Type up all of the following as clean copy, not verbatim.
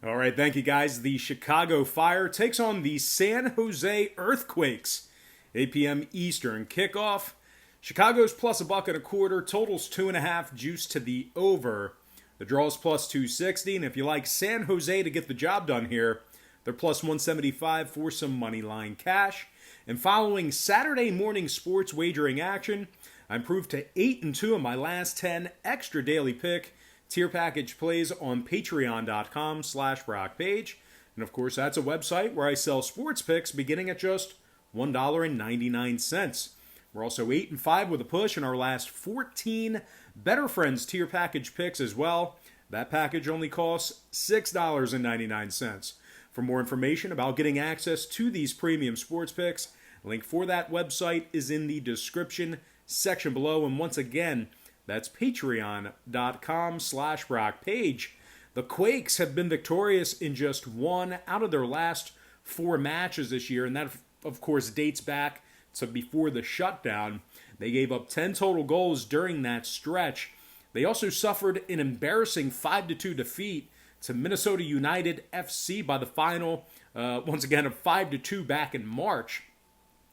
All right, thank you guys. The Chicago Fire takes on the San Jose Earthquakes. 8 p.m. Eastern kickoff. Chicago's plus $1.25, totals 2.5, juice to the over. The draw's plus 260, and if you like San Jose to get the job done here, they're plus 175 for some money line cash. And following Saturday morning sports wagering action, I improved to 8-2 in my last 10 extra daily pick. Tier package plays on patreon.com/BrockPage. And of course, that's a website where I sell sports picks beginning at just $1.99. We're also 8-5 with a push in our last 14 Better Friends tier package picks as well. That package only costs $6.99. For more information about getting access to these premium sports picks, link for that website is in the description section below. And once again, that's patreon.com/BrockPage. The Quakes have been victorious in just one out of their last 4 matches this year, and that, of course, dates back to before the shutdown. They gave up 10 total goals during that stretch. They also suffered an embarrassing 5-2 defeat to Minnesota United FC by the final, once again, of 5-2 back in March.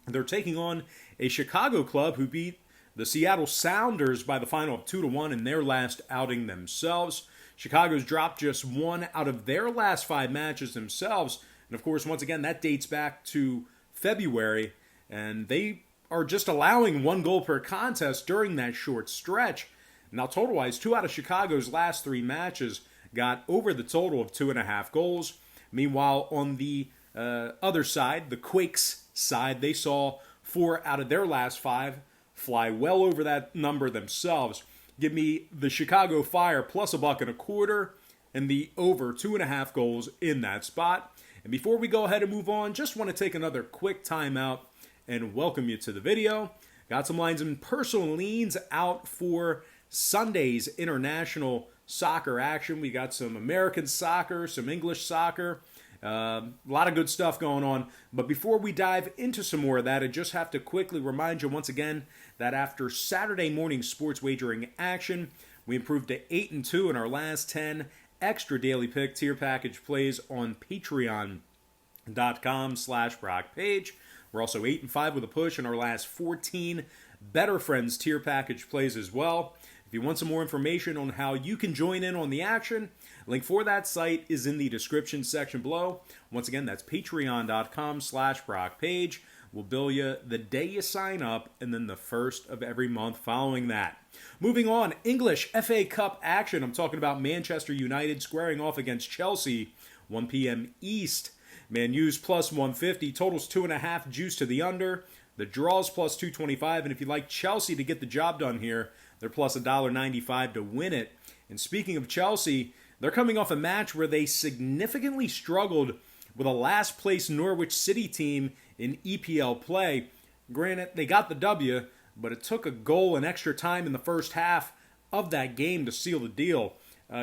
They're taking on a Chicago club who beat the Seattle Sounders by the final of 2-1 in their last outing themselves. Chicago's dropped just 1 out of their last 5 matches themselves. And of course, once again, that dates back to February. And they are just allowing 1 goal per contest during that short stretch. Now, total-wise, 2 out of Chicago's last 3 matches got over the total of 2.5 goals. Meanwhile, on the other side, the Quakes side, they saw 4 out of their last 5 fly well over that number themselves. Give me the Chicago Fire plus $1.25 and the over 2.5 goals in that spot. And before we go ahead and move on, just want to take another quick timeout and welcome you to the video. Got some lines and personal leans out for Sunday's international soccer action. We got some American soccer, some English soccer. A lot of good stuff going on. But before we dive into some more of that, I just have to quickly remind you once again that after Saturday morning sports wagering action, we improved to 8-2 in our last 10 extra daily pick tier package plays on patreon.com/BrockPage. We're also 8-5 with a push in our last 14 Better Friends tier package plays as well. If you want some more information on how you can join in on the action, link for that site is in the description section below. Once again, that's patreon.com/BrockPage. We'll bill you the day you sign up and then the first of every month following that. Moving on, English FA Cup action. I'm talking about Manchester United squaring off against Chelsea, 1 p.m. East. Man U's plus 150, totals 2.5, juice to the under. The draw's plus 225, and if you'd like Chelsea to get the job done here, they're plus $1.95 to win it. And speaking of Chelsea, they're coming off a match where they significantly struggled with a last-place Norwich City team in EPL play. Granted, they got the W, but it took a goal in extra time in the first half of that game to seal the deal.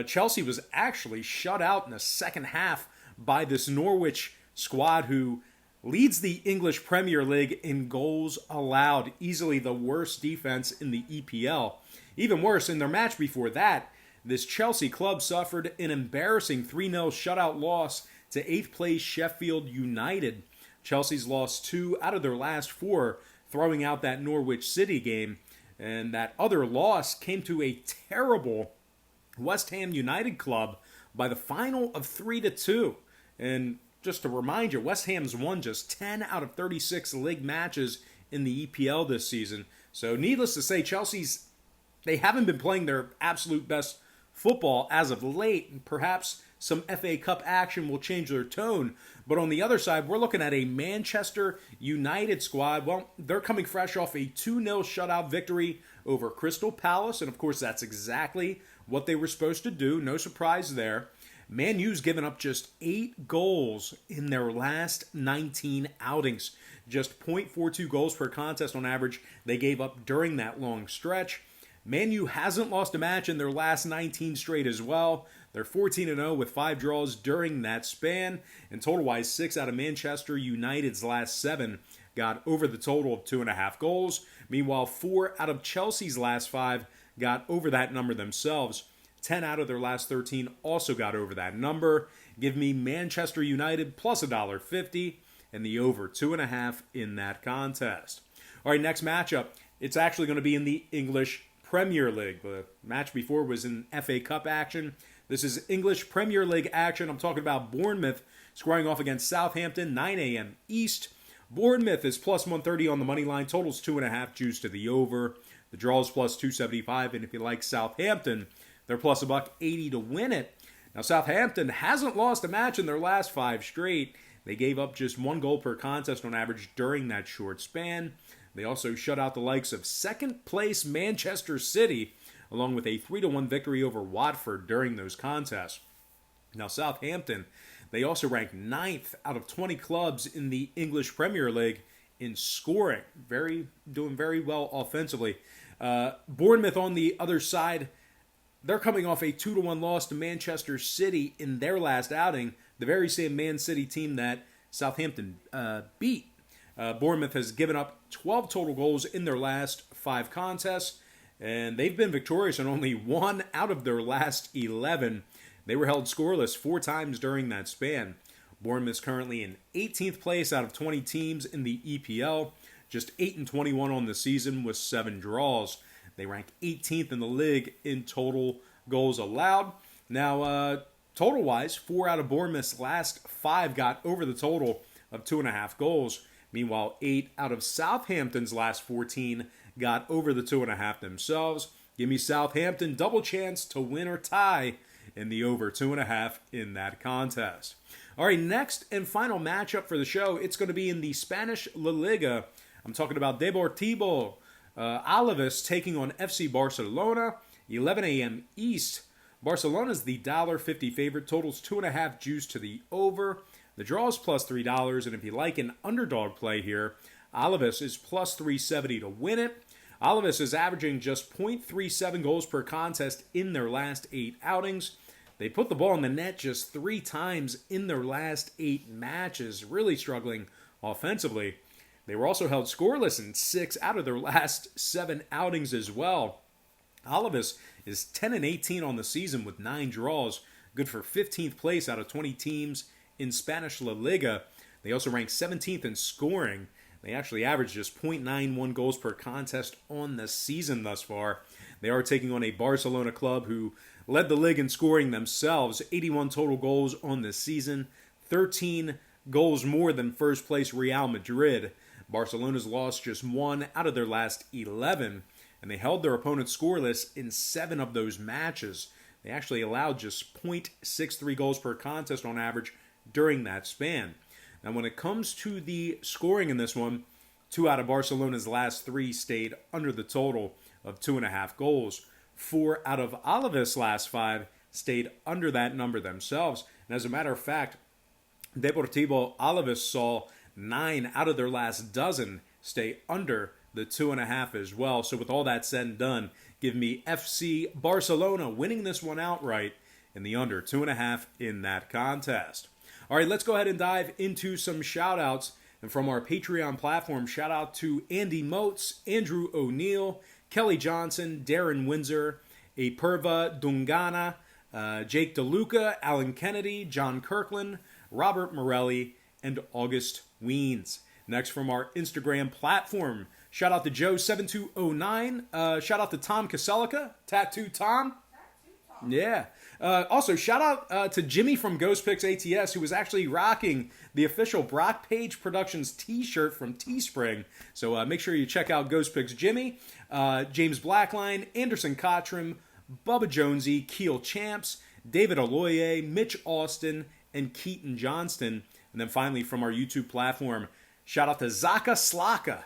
Chelsea was actually shut out in the second half by this Norwich squad who leads the English Premier League in goals allowed, easily the worst defense in the EPL. Even worse, in their match before that, this Chelsea club suffered an embarrassing 3-0 shutout loss to 8th place Sheffield United. Chelsea's lost 2 out of their last 4, throwing out that Norwich City game. And that other loss came to a terrible West Ham United club by the final of 3-2. And just to remind you, West Ham's won just 10 out of 36 league matches in the EPL this season. So needless to say, they haven't been playing their absolute best football as of late. And perhaps some FA Cup action will change their tone. But on the other side, we're looking at a Manchester United squad. Well, they're coming fresh off a 2-0 shutout victory over Crystal Palace. And of course, that's exactly what they were supposed to do. No surprise there. Man U's given up just 8 goals in their last 19 outings. Just 0.42 goals per contest on average they gave up during that long stretch. Man U hasn't lost a match in their last 19 straight as well. They're 14-0 with 5 draws during that span. And total-wise, 6 out of Manchester United's last 7 got over the total of 2.5 goals. Meanwhile, 4 out of Chelsea's last 5 got over that number themselves. 10 out of their last 13 also got over that number. Give me Manchester United plus $1.50 and the over 2.5 in that contest. All right, next matchup. It's actually going to be in the English Premier League. The match before was in FA Cup action. This is English Premier League action. I'm talking about Bournemouth squaring off against Southampton, 9 a.m. East. Bournemouth is plus 130 on the money line. Totals 2.5, juice to the over. The draw is plus 275, and if you like Southampton, they're plus $1.80 to win it. Now, Southampton hasn't lost a match in their last 5 straight. They gave up just 1 goal per contest on average during that short span. They also shut out the likes of second-place Manchester City, along with a 3-1 victory over Watford during those contests. Now, Southampton, they also ranked 9th out of 20 clubs in the English Premier League in scoring. Doing very well offensively. Bournemouth on the other side, they're coming off a 2-1 loss to Manchester City in their last outing, the very same Man City team that Southampton beat. Bournemouth has given up 12 total goals in their last 5 contests, and they've been victorious in only 1 out of their last 11. They were held scoreless 4 times during that span. Bournemouth's currently in 18th place out of 20 teams in the EPL, just 8-21 on the season with 7 draws. They rank 18th in the league in total goals allowed. Now, total-wise, 4 out of Bournemouth's last 5 got over the total of 2.5 goals. Meanwhile, 8 out of Southampton's last 14 got over the 2.5 themselves. Give me Southampton double chance to win or tie in the over 2.5 in that contest. All right, next and final matchup for the show, it's going to be in the Spanish La Liga. I'm talking about Deportivo Alaves taking on FC Barcelona, 11 a.m. East. Barcelona's the $1.50 favorite, totals 2.5, juice to the over. The draw is plus $3, and if you like an underdog play here, Alaves is plus 370 to win it. Alaves is averaging just 0.37 goals per contest in their last 8 outings. They put the ball in the net just 3 times in their last 8 matches, really struggling offensively. They were also held scoreless in 6 out of their last 7 outings as well. Alaves is 10-18 on the season with 9 draws, good for 15th place out of 20 teams in Spanish La Liga. They also rank 17th in scoring. They actually average just 0.91 goals per contest on the season thus far. They are taking on a Barcelona club who led the league in scoring themselves, 81 total goals on the season, 13 goals more than first place Real Madrid. Barcelona's lost just 1 out of their last 11, and they held their opponents scoreless in 7 of those matches. They actually allowed just 0.63 goals per contest on average during that span. Now, when it comes to the scoring in this one, 2 out of Barcelona's last 3 stayed under the total of 2.5 goals. 4 out of Alaves' last 5 stayed under that number themselves. And as a matter of fact, Deportivo Alaves saw 9 out of their last dozen stay under the 2.5 as well. So with all that said and done, give me FC Barcelona winning this one outright in the under 2.5 in that contest. All right, let's go ahead and dive into some shout-outs. And from our Patreon platform, shout-out to Andy Motes, Andrew O'Neill, Kelly Johnson, Darren Windsor, Apurva Dungana, Jake DeLuca, Alan Kennedy, John Kirkland, Robert Morelli, and August Weens. Next, from our Instagram platform, shout-out to Joe7209, shout-out to Tom Kaselica, Tattoo Tom. Yeah. Also, shout out to Jimmy from Ghost Picks ATS, who was actually rocking the official Brock Page Productions t-shirt from Teespring. So make sure you check out Ghost Picks Jimmy, James Blackline, Anderson Cottram, Bubba Jonesy, Keel Champs, David Aloye, Mitch Austin, and Keaton Johnston. And then finally, from our YouTube platform, shout out to Zaka Slaka,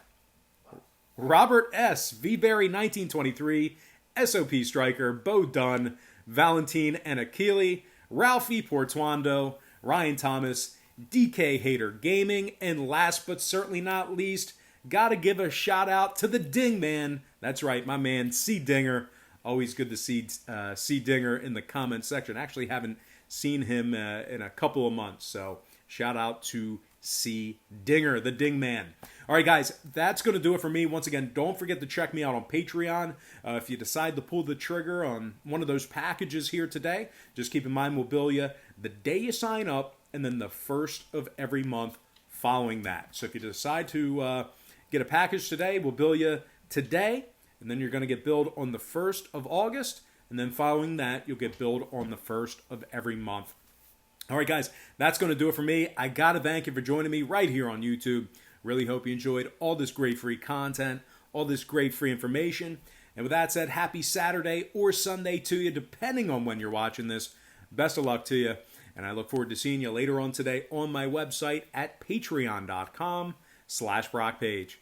Robert S., V-Berry 1923, SOP Striker, Bo Dunn, Valentine Anakili, Ralphie Portuando, Ryan Thomas, DK Hater Gaming, and last but certainly not least, gotta give a shout out to the Ding Man. That's right, my man C Dinger. Always good to see C Dinger in the comment section. Actually haven't seen him in a couple of months, so shout out to Dinger, the Ding Man. All right, guys, that's going to do it for me. Once again, don't forget to check me out on Patreon. If you decide to pull the trigger on one of those packages here today, just keep in mind we'll bill you the day you sign up and then the first of every month following that. So if you decide to get a package today, we'll bill you today, and then you're going to get billed on the 1st of August, and then following that, you'll get billed on the 1st of every month. All right, guys, that's going to do it for me. I got to thank you for joining me right here on YouTube. Really hope you enjoyed all this great free content, all this great free information. And with that said, happy Saturday or Sunday to you, depending on when you're watching this. Best of luck to you. And I look forward to seeing you later on today on my website at patreon.com/BrockPage.